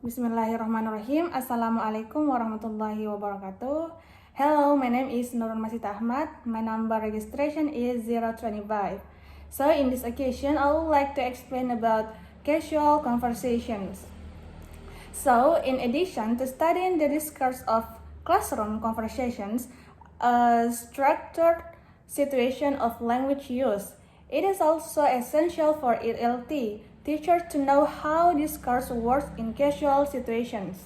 Bismillahirrahmanirrahim. Assalamualaikum warahmatullahi wabarakatuh. Hello, my name is 025 Achmad. My number registration is 025. So in this occasion, I would like to explain about casual conversations. So in addition to studying the discourse of classroom conversations, a structured situation of language use, it is also essential for ELT teachers to know how discourse works in casual situations.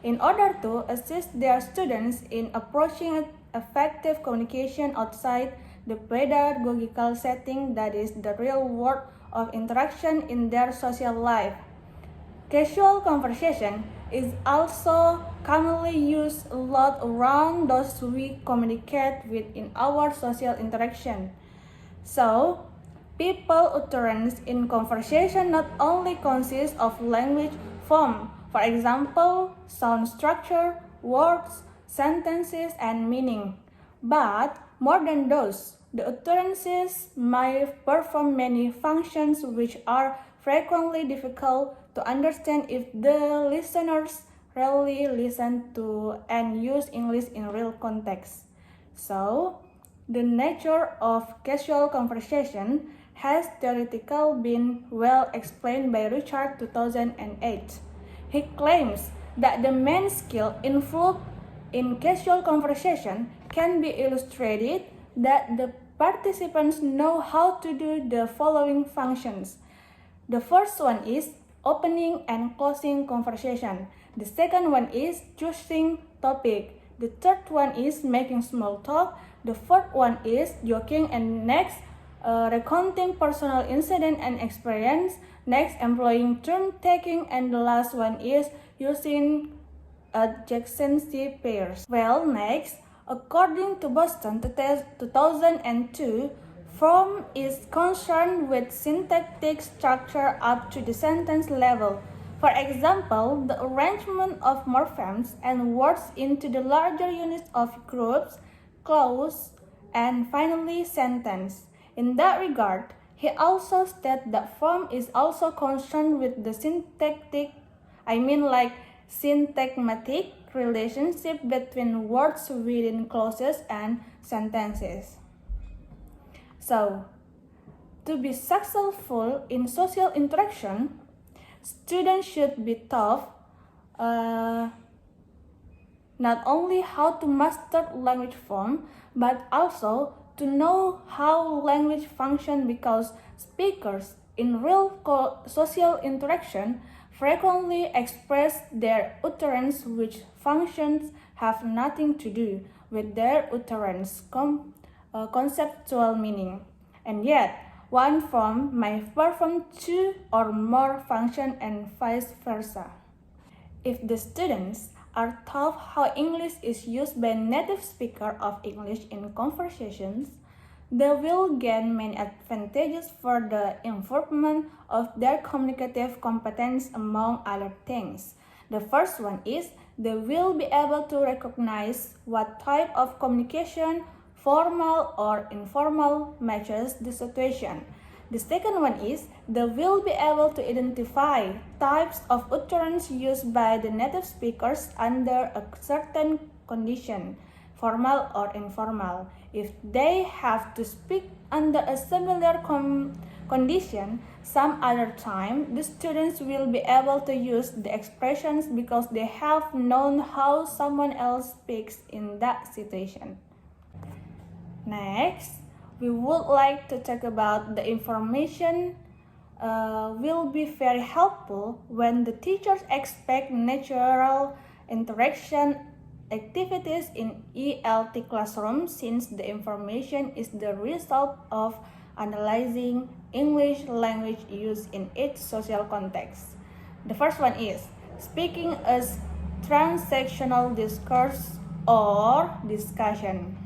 In order to assist their students in approaching effective communication outside the pedagogical setting, that is the real world of interaction in their social life. Casual conversation is also commonly used a lot around those we communicate with in our social interaction. So, people utterance in conversation not only consists of language form, for example, sound structure, words, sentences, and meaning, but more than those, the utterances may perform many functions which are frequently difficult to understand if the listeners really listen to and use English in real context. So, the nature of casual conversation has theoretically been well explained by Richard 2008. He claims that the main skill involved in casual conversation can be illustrated that the participants know how to do the following functions. The first one is opening and closing conversation. The second one is choosing topic. The third one is making small talk. The fourth one is joking, and next recounting personal incident and experience. Next, employing turn taking, and the last one is using adjacency pairs. Well, next, according to Boston 2002, form is concerned with syntactic structure up to the sentence level. For example, the arrangement of morphemes and words into the larger units of groups, clause, and finally sentence. In that regard, he also stated that form is also concerned with the syntagmatic relationship between words within clauses and sentences. So, to be successful in social interaction, students should be taught not only how to master language form, but also to know how language functions, because speakers in real social interaction frequently express their utterance which functions have nothing to do with their utterance conceptual meaning. And yet, one form may perform two or more functions and vice versa. If the students are taught how English is used by native speakers of English in conversations, they will gain many advantages for the improvement of their communicative competence, among other things. The first one is they will be able to recognize what type of communication, formal or informal, matches the situation. The second one is they will be able to identify types of utterance used by the native speakers under a certain condition, formal or informal. If they have to speak under a similar condition some other time, the students will be able to use the expressions because they have known how someone else speaks in that situation. Next, we would like to talk about the information will be very helpful when the teachers expect natural interaction activities in ELT classroom, since the information is the result of analyzing English language use in its social context. The first one is speaking as transactional discourse or discussion.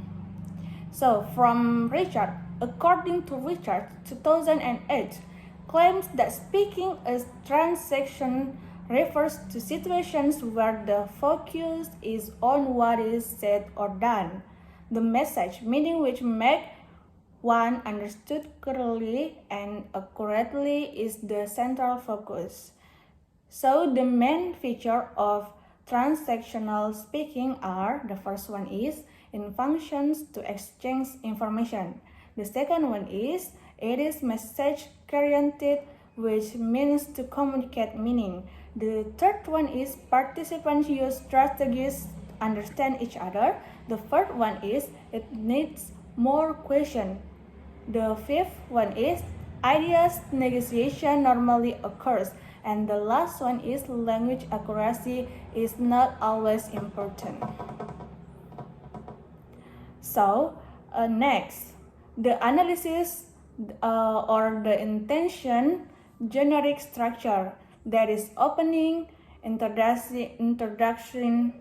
So, from Richard, according to Richard 2008, claims that speaking as transaction refers to situations where the focus is on what is said or done. The message, meaning which make one understood clearly and accurately, is the central focus. So the main feature of transactional speaking are, the first one is in functions to exchange information. The second one is it is message oriented, which means to communicate meaning. The third one is participants use strategies to understand each other. The fourth one is it needs more question. The fifth one is ideas negotiation normally occurs. And the last one is language accuracy is not always important. So, next, the analysis or the intention generic structure, that is opening, introduction, introducing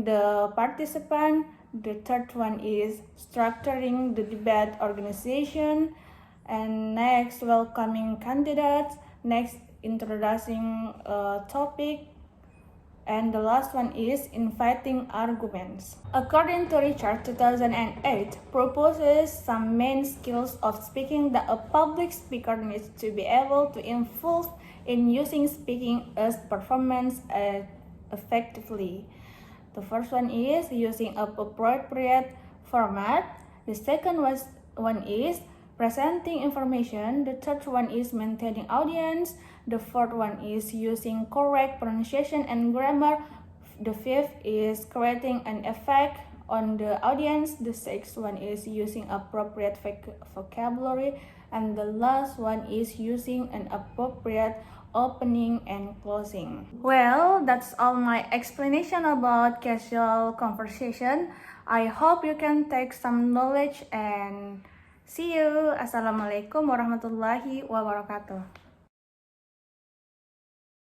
the participant. The third one is structuring the debate organization, and next welcoming candidates, next introducing a topic, and the last one is inviting arguments. According to Richard 2008, proposes some main skills of speaking that a public speaker needs to be able to involve in using speaking as performance effectively. The first one is using an appropriate format. The second one is presenting information. The third one is maintaining audience. The fourth one is using correct pronunciation and grammar. The fifth is creating an effect on the audience. The sixth one is using appropriate vocabulary. And the last one is using an appropriate opening and closing. Well, that's all my explanation about casual conversation. I hope you can take some knowledge and see you. Assalamualaikum warahmatullahi wabarakatuh.